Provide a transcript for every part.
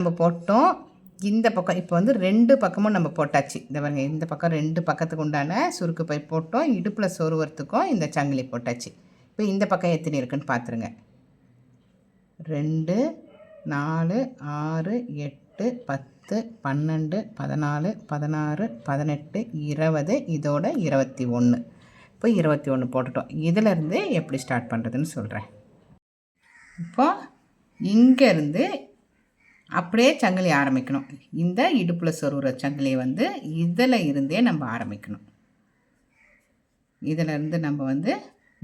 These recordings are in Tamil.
நம்ம போட்டோம். இந்த பக்கம் இப்போ வந்து 2 பக்கமும் நம்ம போட்டாச்சு. இந்த பாருங்க, இந்த பக்கம் 2 பக்கத்துக்கு உண்டான சுருக்கு பை போட்டோம். இடுப்பில் சொருவறதுக்கும் இந்த சங்கிலி போட்டாச்சு. இப்போ இந்த பக்கம் எத்தனை இருக்குன்னு பார்த்துருங்க. 2, 4, 6, 8, 10, 12, 14, 16, 18, 20, இதோட 21. இப்போ 21 போட்டுட்டோம். இதிலேருந்து எப்படி ஸ்டார்ட் பண்ணுறதுன்னு சொல்கிறேன். இப்போ இங்கேருந்து அப்படியே சங்கிலி ஆரம்பிக்கணும். இந்த இடுப்பில் சொருகிற சங்கிலியை வந்து இதில் இருந்தே நம்ம ஆரம்பிக்கணும். இதிலேருந்து நம்ம வந்து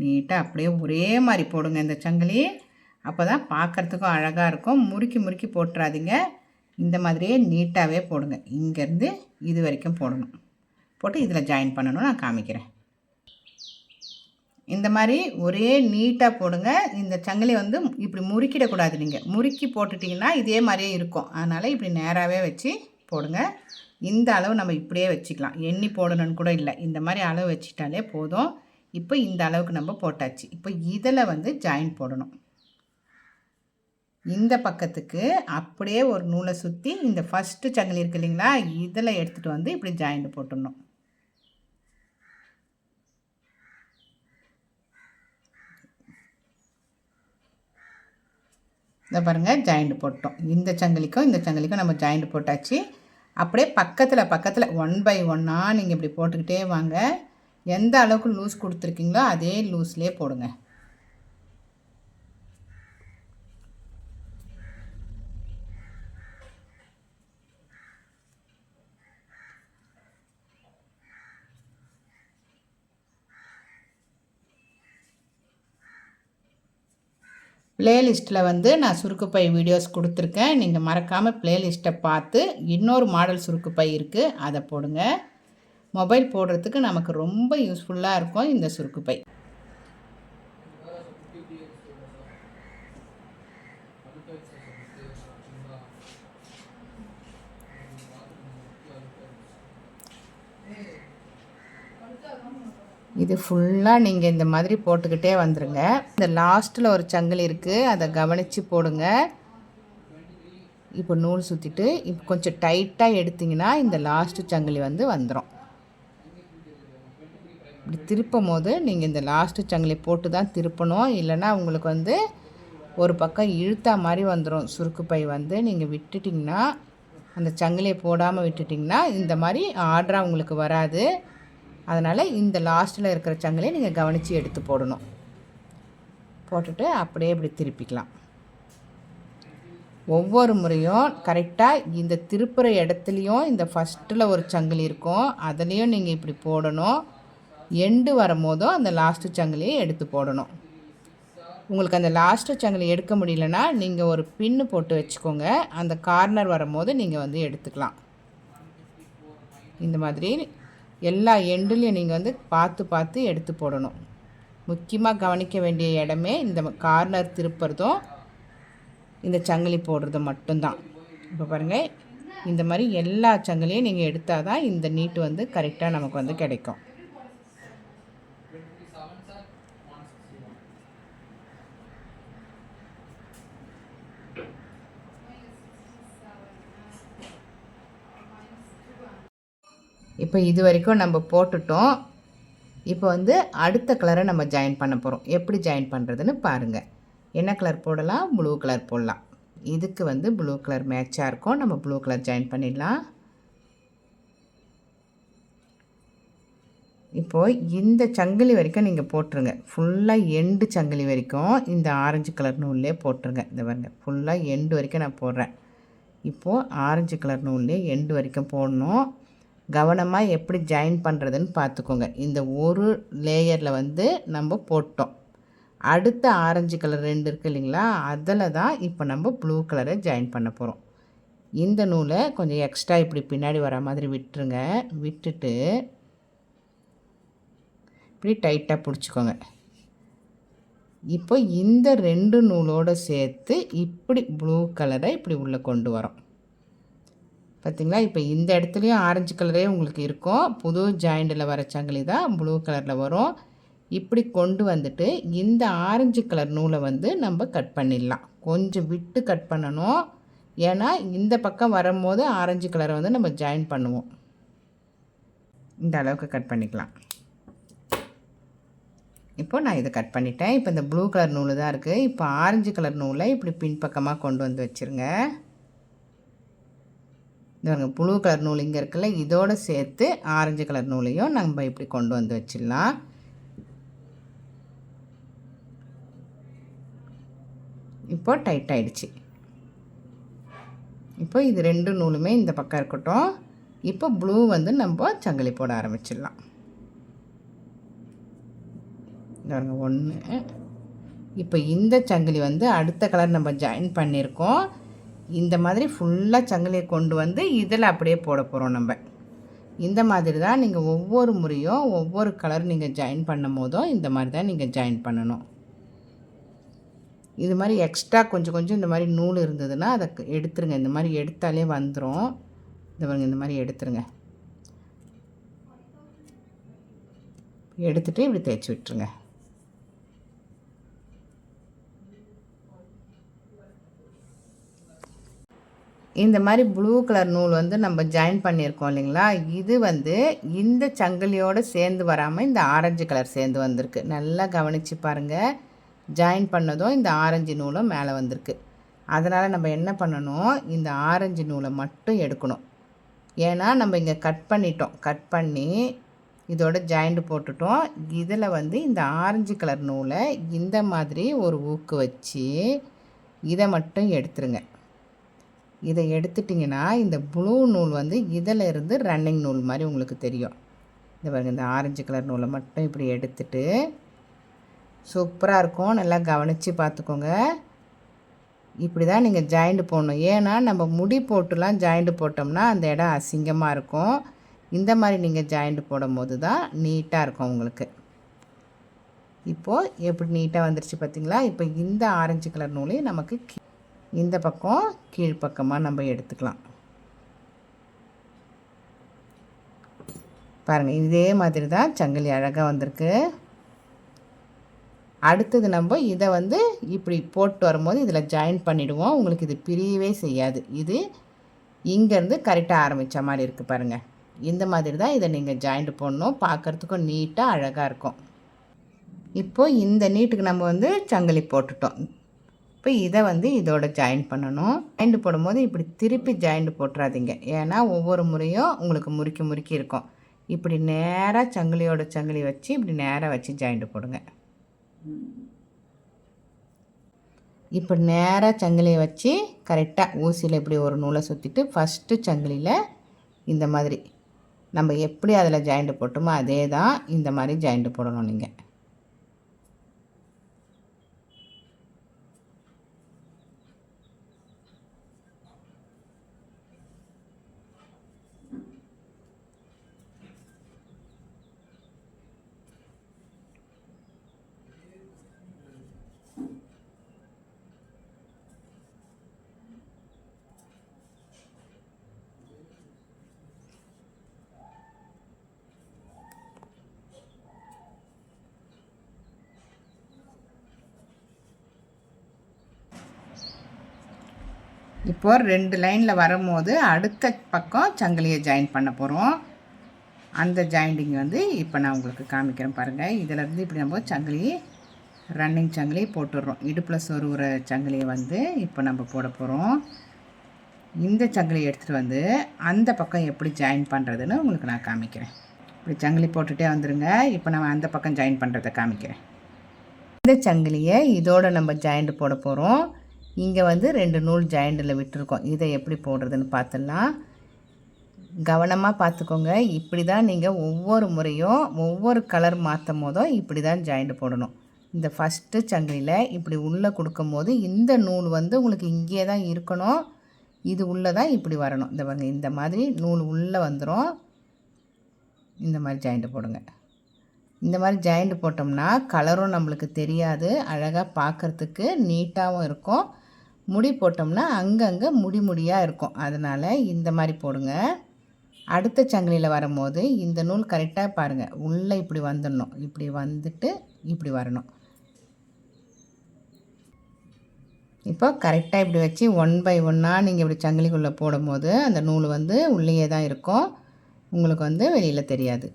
நீட்டாக அப்படியே ஒரே மாதிரி போடுங்க இந்த சங்கிலி. அப்போ தான் பார்க்குறதுக்கும் அழகாக இருக்கும். முறுக்கி முறுக்கி போட்டுறாதீங்க. இந்த மாதிரியே நீட்டாகவே போடுங்க. இங்கேருந்து இது வரைக்கும் போடணும். போட்டு இதில் ஜாயின் பண்ணணும். நான் காமிக்கிறேன். இந்த மாதிரி ஒரே நீட்டாக போடுங்க. இந்த சங்கிலி வந்து இப்படி முறுக்கிடக்கூடாது. நீங்கள் முறுக்கி போட்டுட்டிங்கன்னா இதே மாதிரியே இருக்கும். அதனால் இப்படி நேராகவே வச்சு போடுங்க. இந்த அளவு நம்ம இப்படியே வச்சுக்கலாம். எண்ணி போடணும்னு கூட இல்லை. இந்த மாதிரி அளவு வச்சிட்டாலே போதும். இப்போ இந்த அளவுக்கு நம்ம போட்டாச்சு. இப்போ இதில் வந்து ஜாயின் போடணும். இந்த பக்கத்துக்கு அப்படியே ஒரு நூலை சுற்றி இந்த ஃபஸ்ட்டு சங்கிலி இருக்குது இல்லைங்களா, இதில் எடுத்துகிட்டு வந்து இப்படி ஜாயிண்ட் போட்டுடணும். இதை பாருங்கள், ஜாயிண்ட் போட்டோம். இந்த சங்கிலிக்கும் இந்த சங்கிலிக்கும் நம்ம ஜாயிண்ட் போட்டாச்சு. அப்படியே பக்கத்தில் 1 by 1 நீங்கள் இப்படி போட்டுக்கிட்டே வாங்க. எந்த அளவுக்கு லூஸ் கொடுத்துருக்கீங்களோ அதே லூஸ்லேயே போடுங்க. ப்ளேலிஸ்ட்டில் வந்து நான் சுருக்குப்பை வீடியோஸ் கொடுத்துருக்கேன். நீங்கள் மறக்காமல் ப்ளேலிஸ்ட்டை பார்த்து இன்னொரு மாடல் சுருக்குப்பை இருக்குது, அதை போடுங்க. மொபைல் போடுறதுக்கு நமக்கு ரொம்ப யூஸ்ஃபுல்லாக இருக்கும் இந்த சுருக்குப்பை. இது ஃபுல்லாக நீங்கள் இந்த மாதிரி போட்டுக்கிட்டே வந்துடுங்க. இந்த லாஸ்ட்டில் ஒரு சங்கிலி இருக்குது, அதை கவனித்து போடுங்க. இப்போ நூல் சுற்றிட்டு இப்போ கொஞ்சம் டைட்டாக எடுத்திங்கன்னா இந்த லாஸ்ட்டு சங்கிலி வந்து வந்துடும். இப்படி திருப்பும் போது நீங்கள் இந்த லாஸ்ட்டு சங்கிலி போட்டு தான் திருப்பணும். இல்லைன்னா உங்களுக்கு வந்து ஒரு பக்கம் இழுத்தா மாதிரி வந்துடும். சுருக்கு பை வந்து நீங்கள் விட்டுட்டிங்கன்னா, அந்த சங்கிலியை போடாமல் விட்டுட்டிங்கன்னா இந்த மாதிரி ஆர்டராக உங்களுக்கு வராது. அதனால் இந்த லாஸ்ட்டில் இருக்கிற சங்கிலியை நீங்கள் கவனித்து எடுத்து போடணும். போட்டுட்டு அப்படியே இப்படி திருப்பிக்கலாம். ஒவ்வொரு முறையும் கரெக்டாக இந்த திருப்புற இடத்துலையும் இந்த ஃபஸ்ட்டில் ஒரு சங்கிலி இருக்கும், அதுலேயும் நீங்கள் இப்படி போடணும். எண்டு வரும்போதும் அந்த லாஸ்ட்டு சங்கிலியை எடுத்து போடணும். உங்களுக்கு அந்த லாஸ்ட்டு சங்கிலி எடுக்க முடியலன்னா நீங்கள் ஒரு பின்னு போட்டு வச்சுக்கோங்க. அந்த கார்னர் வரும்போது நீங்கள் வந்து எடுத்துக்கலாம். இந்த மாதிரி எல்லா எண்டுலேயும் நீங்கள் வந்து பார்த்து எடுத்து போடணும். முக்கியமாக கவனிக்க வேண்டிய இடமே இந்த கார்னர் திருப்புறதும் இந்த சங்கிலி போடுறது மட்டும்தான். இப்போ பாருங்கள், இந்த மாதிரி எல்லா சங்கிலியும் நீங்கள் எடுத்தால் தான் இந்த நீட்டு வந்து கரெக்டாக நமக்கு வந்து கிடைக்கும். இப்போ இது வரைக்கும் நம்ம போட்டுட்டோம். இப்போ வந்து அடுத்த கலரை நம்ம ஜாயின் பண்ண போகிறோம். எப்படி ஜாயின் பண்ணுறதுன்னு பாருங்கள். என்ன கலர் போடலாம்? ப்ளூ கலர் போடலாம். இதுக்கு வந்து ப்ளூ கலர் மேட்சாக இருக்கும். நம்ம ப்ளூ கலர் ஜாயின் பண்ணிடலாம். இப்போது இந்த சங்கிலி வரைக்கும் நீங்கள் போட்டுருங்க. ஃபுல்லாக எண்டு சங்கிலி வரைக்கும் இந்த ஆரஞ்சு கலர் நூல்லே போட்டுருங்க. இந்த பாருங்க, ஃபுல்லாக எண்டு வரைக்கும் நான் போடுறேன். இப்போது ஆரஞ்சு கலர் நூல்லே எண்டு வரைக்கும் போடணும். கவனமாக எப்படி ஜாயின் பண்ணுறதுன்னு பார்த்துக்கோங்க. இந்த ஒரு லேயரில் வந்து நம்ம போட்டோம். அடுத்த ஆரஞ்சு கலர் 2 இருக்குது இல்லைங்களா, அதில் தான் இப்போ நம்ம ப்ளூ கலரை ஜாயின் பண்ண போகிறோம். இந்த நூலை கொஞ்சம் எக்ஸ்ட்ரா இப்படி பின்னாடி வர மாதிரி விட்டுருங்க. விட்டுட்டு இப்படி டைட்டாக பிடிச்சிக்கோங்க. இப்போ இந்த 2 நூலோடு சேர்த்து இப்படி ப்ளூ கலரை இப்படி உள்ளே கொண்டு வரோம். பார்த்திங்களா? இப்போ இந்த இடத்துலையும் ஆரஞ்சு கலரே உங்களுக்கு இருக்கும். புது ஜாயிண்டில் வர சங்கிலி தான் ப்ளூ கலரில் வரும். இப்படி கொண்டு வந்துட்டு இந்த ஆரஞ்சு கலர் நூலை வந்து நம்ம கட் பண்ணிடலாம். கொஞ்சம் விட்டு கட் பண்ணணும். ஏன்னா இந்த பக்கம் வரும்போது ஆரஞ்சு கலரை வந்து நம்ம ஜாயின் பண்ணுவோம். இந்த அளவுக்கு கட் பண்ணிக்கலாம். இப்போ நான் இதை கட் பண்ணிட்டேன். இப்போ இந்த ப்ளூ கலர் நூல் தான் இருக்குது. இப்போ ஆரஞ்சு கலர் நூலை இப்படி பின்பக்கமாக கொண்டு வந்து வச்சுருங்க. இந்த ப்ளூ கலர் நூல் இங்கே இருக்குல்ல, இதோடு சேர்த்து ஆரஞ்சு கலர் நூலையும் நம்ம இப்படி கொண்டு வந்து வச்சிடலாம். இப்போ டைட் ஆகிடுச்சு. இப்போ இது 2 நூலுமே இந்த பக்கம் இருக்கட்டும். இப்போ ப்ளூ வந்து நம்ம சங்கிலி போட ஆரம்பிச்சிடலாம். பாருங்க 1. இப்போ இந்த சங்கிலி வந்து அடுத்த கலர் நம்ம ஜாயின் பண்ணியிருக்கோம். இந்த மாதிரி ஃபுல்லாக சங்கிலியை கொண்டு வந்து இதில் அப்படியே போட போகிறோம் நம்ம. இந்த மாதிரி தான் நீங்கள் ஒவ்வொரு முறையும் ஒவ்வொரு கலர் நீங்கள் ஜாயின் பண்ணும் போதும் இந்த மாதிரி தான் நீங்கள் ஜாயின் பண்ணணும். இது மாதிரி எக்ஸ்ட்ரா கொஞ்சம் கொஞ்சம் இந்த மாதிரி நூல் இருந்ததுன்னா அதை எடுத்துருங்க. இந்த மாதிரி எடுத்தாலே வந்துடும். இந்த மாதிரி எடுத்துருங்க. எடுத்துகிட்டு இப்படி தேய்ச்சி விட்டுருங்க. இந்த மாதிரி ப்ளூ கலர் நூல் வந்து நம்ம ஜாயின் பண்ணியிருக்கோம் இல்லைங்களா, இது வந்து இந்த சங்கிலியோடு சேர்ந்து வராமல் இந்த ஆரஞ்சு கலர் சேர்ந்து வந்திருக்கு. நல்லா கவனித்து பாருங்கள். ஜாயின் பண்ணதும் இந்த ஆரஞ்சு நூலும் மேலே வந்திருக்கு. அதனால் நம்ம என்ன பண்ணணும், இந்த ஆரஞ்சு நூலை மட்டும் எடுக்கணும். ஏன்னா நம்ம இங்கே கட் பண்ணிட்டோம். கட் பண்ணி இதோட ஜாயிண்ட் போட்டுட்டோம். இதில் வந்து இந்த ஆரஞ்சு கலர் நூலை இந்த மாதிரி ஒரு ஊக்கு வச்சு இதை மட்டும் எடுத்துருங்க. இதை எடுத்துட்டிங்கன்னா இந்த ப்ளூ நூல் வந்து இதில் இருந்து ரன்னிங் நூல் மாதிரி உங்களுக்கு தெரியும். இந்த பாருங்கள், இந்த ஆரஞ்சு கலர் நூலை மட்டும் இப்படி எடுத்துட்டு சூப்பராக இருக்கும். நல்லா கவனித்து பார்த்துக்கோங்க. இப்படி தான் நீங்கள் ஜாயிண்ட் போடணும். ஏன்னா நம்ம முடி போட்டுலாம் ஜாயிண்ட் போட்டோம்னா அந்த இடம் அசிங்கமாக இருக்கும். இந்த மாதிரி நீங்கள் ஜாயிண்ட் போடும்போது தான் நீட்டாக இருக்கும் உங்களுக்கு. இப்போது எப்படி நீட்டாக வந்துருச்சு பார்த்திங்களா. இப்போ இந்த ஆரஞ்சு கலர் நூலையும் நமக்கு இந்த பக்கம் கீழ்ப்பக்கமாக நம்ம எடுத்துக்கலாம். பாருங்கள், இதே மாதிரி தான் சங்கிலி அழகாக வந்திருக்கு. அடுத்தது நம்ம இதை வந்து இப்படி போட்டு வரும்போது இதில் ஜாயின் பண்ணிவிடுவோம். உங்களுக்கு இது பிரியவே செய்யாது. இது இங்கேருந்து கரெக்டாக ஆரம்பித்த மாதிரி இருக்குது பாருங்கள். இந்த மாதிரி தான் இதை நீங்கள் ஜாயிண்ட் போடணும். பார்க்குறதுக்கும் நீட்டாக அழகாக இருக்கும். இப்போது இந்த நீட்டுக்கு நம்ம வந்து சங்கிலி போட்டுட்டோம். இப்போ இதை வந்து இதோட ஜாயின் பண்ணணும். ஜாயிண்ட் போடும்போது இப்படி திருப்பி ஜாயிண்ட் போட்டுறாதீங்க. ஏன்னா ஒவ்வொரு முறையும் உங்களுக்கு முறுக்கி முறுக்கி இருக்கும். இப்படி நேராக சங்கிலியோட சங்கிலி வச்சு இப்படி நேராக வச்சு ஜாயிண்ட் போடுங்க. இப்போ நேராக சங்கிலியை வச்சு கரெக்டாக ஊசியில் இப்படி ஒரு நூலை சுற்றிட்டு ஃபஸ்ட்டு சங்கிலியில் இந்த மாதிரி நம்ம எப்படி அதில் ஜாயிண்ட் போட்டோமோ அதே தான் இந்த மாதிரி ஜாயிண்ட் போடணும் நீங்கள். இப்போது 2 லைனில் வரும்போது அடுத்த பக்கம் சங்கிலியை ஜாயின் பண்ண போகிறோம். அந்த ஜாயிண்டிங் வந்து இப்போ நான் உங்களுக்கு காமிக்கிறேன் பாருங்கள். இதிலேருந்து இப்படி நம்ம சங்கிலி ரன்னிங் சங்கிலி போட்டுடுறோம். இடுப்பில் சொருகிற சங்கிலியை வந்து இப்போ நம்ம போட போகிறோம். இந்த சங்கிலியை எடுத்துகிட்டு வந்து அந்த பக்கம் எப்படி ஜாயின் பண்ணுறதுன்னு உங்களுக்கு நான் காமிக்கிறேன். இப்படி சங்கிலி போட்டுகிட்டே வந்துடுங்க. இப்போ நம்ம அந்த பக்கம் ஜாயின் பண்ணுறதை காமிக்கிறேன். இந்த சங்கிலியை இதோடு நம்ம ஜாயிண்ட் போட போகிறோம். இங்கே வந்து 2 நூல் ஜாயிண்டில் விட்டுருக்கோம். இதை எப்படி போடுறதுன்னு பார்த்துடலாம். கவனமாக பார்த்துக்கோங்க. இப்படி தான் நீங்கள் ஒவ்வொரு முறையும் ஒவ்வொரு கலர் மாற்றும் போதும் இப்படி தான் ஜாயிண்ட் போடணும். இந்த ஃபஸ்ட்டு சங்கிலியில் இப்படி உள்ளே கொடுக்கும் போது இந்த நூல் வந்து உங்களுக்கு இங்கே தான் இருக்கணும். இது உள்ளே தான் இப்படி வரணும். இந்த பாருங்க, இந்த மாதிரி நூல் உள்ளே வந்துடும். இந்த மாதிரி ஜாயிண்ட் போடுங்க. இந்த மாதிரி ஜாயிண்ட் போட்டோம்னா கலரும் நம்மளுக்கு தெரியாது, அழகாக பார்க்குறதுக்கு நீட்டாகவும் இருக்கும். முடி போட்டோம்னா அங்கங்கே முடி முடியாக இருக்கும். அதனால் இந்த மாதிரி போடுங்க. அடுத்த சங்கிலியில் வரும்போது இந்த நூல் கரெக்டாக பாருங்கள், உள்ளே இப்படி வந்துடணும். இப்படி வந்துட்டு இப்படி வரணும். இப்போ கரெக்டாக இப்படி வச்சு 1 பை 1 நீங்கள் இப்படி சங்கிலிக்குள்ளே போடும்போது அந்த நூல் வந்து உள்ளேயே தான் இருக்கும், உங்களுக்கு வந்து வெளியில் தெரியாது.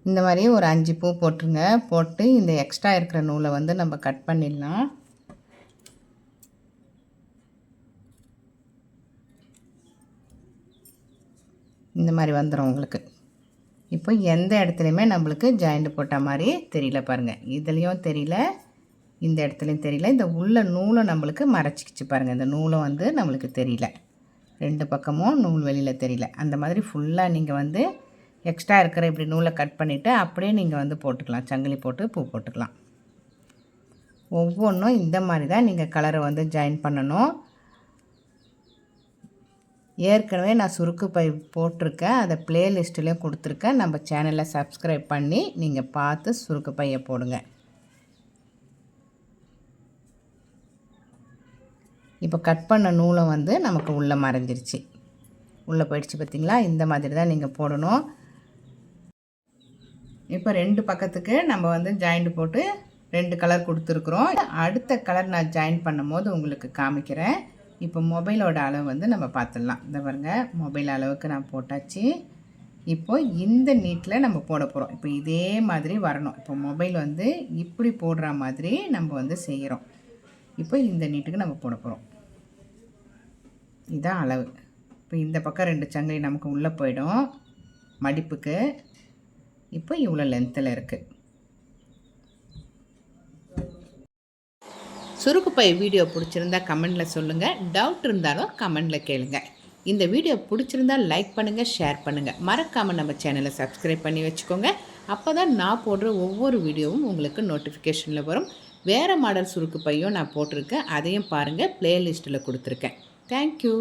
இந்த மாதிரி ஒரு 5 பூ போட்டுருங்க. போட்டு இந்த எக்ஸ்ட்ரா இருக்கிற நூலை வந்து நம்ம கட் பண்ணிடலாம். இந்த மாதிரி வந்துடும் உங்களுக்கு. இப்போ எந்த இடத்துலையுமே நம்மளுக்கு ஜாயிண்ட் போட்ட மாதிரி தெரியல பாருங்கள். இதுலேயும் தெரியல, இந்த இடத்துலையும் தெரியல. இந்த உள்ள நூலை நம்மளுக்கு மறைச்சிக்கிச்சு பாருங்கள். இந்த நூலும் வந்து நம்மளுக்கு தெரியல, 2 பக்கமும் நூல் வெளியில் தெரியல. அந்த மாதிரி ஃபுல்லாக நீங்கள் வந்து எக்ஸ்ட்ரா இருக்கிற இப்படி நூலை கட் பண்ணிவிட்டு அப்படியே நீங்கள் வந்து போட்டுக்கலாம், சங்கிலி போட்டு பூ போட்டுக்கலாம். ஒவ்வொன்றும் இந்த மாதிரி தான் நீங்கள் கலரை வந்து ஜாயின் பண்ணணும். ஏற்கனவே நான் சுருக்கு பை போட்டிருக்கேன், அதை ப்ளேலிஸ்ட்லேயும் கொடுத்துருக்கேன். நம்ம சேனலை சப்ஸ்கிரைப் பண்ணி நீங்கள் பார்த்து சுருக்கு பையை போடுங்க. இப்போ கட் பண்ண நூலை வந்து நமக்கு உள்ளே மறைஞ்சிருச்சு, உள்ளே போயிடுச்சு பார்த்திங்களா. இந்த மாதிரி தான் நீங்கள் போடணும். இப்போ 2 பக்கத்துக்கு நம்ம வந்து ஜாயிண்ட் போட்டு 2 கலர் கொடுத்துருக்குறோம். அடுத்த கலர் நான் ஜாயின் பண்ணும் போது உங்களுக்கு காமிக்கிறேன். இப்போ மொபைலோட அளவு வந்து நம்ம பார்த்துடலாம். இந்த பாருங்க, மொபைல் அளவுக்கு நான் போட்டாச்சு. இப்போ இந்த நீட்டில் நம்ம போட போகிறோம். இப்போ இதே மாதிரி வரணும். இப்போ மொபைல் வந்து இப்படி போடுற மாதிரி நம்ம வந்து செய்கிறோம். இப்போ இந்த நீட்டுக்கு நம்ம போட போகிறோம். இதுதான் அளவு. இப்போ இந்த பக்கம் 2 சங்கிலி நமக்கு உள்ளே போயிடும் மடிப்புக்கு. இப்போ இவ்வளோ லென்த்தில் இருக்குது. சுருக்குப்பை வீடியோ பிடிச்சிருந்தா கமெண்டில் சொல்லுங்கள். டவுட் இருந்தாலும் கமெண்டில் கேளுங்க. இந்த வீடியோ பிடிச்சிருந்தால் லைக் பண்ணுங்கள், ஷேர் பண்ணுங்கள். மறக்காமல் நம்ம சேனலை சப்ஸ்கிரைப் பண்ணி வச்சுக்கோங்க. அப்போ தான் நான் போடுற ஒவ்வொரு வீடியோவும் உங்களுக்கு நோட்டிஃபிகேஷனில் வரும். வேறு மாடல் சுருக்கு பையும் நான் போட்டிருக்கேன், அதையும் பாருங்கள், ப்ளேலிஸ்ட்டில் கொடுத்துருக்கேன். தேங்க்யூ.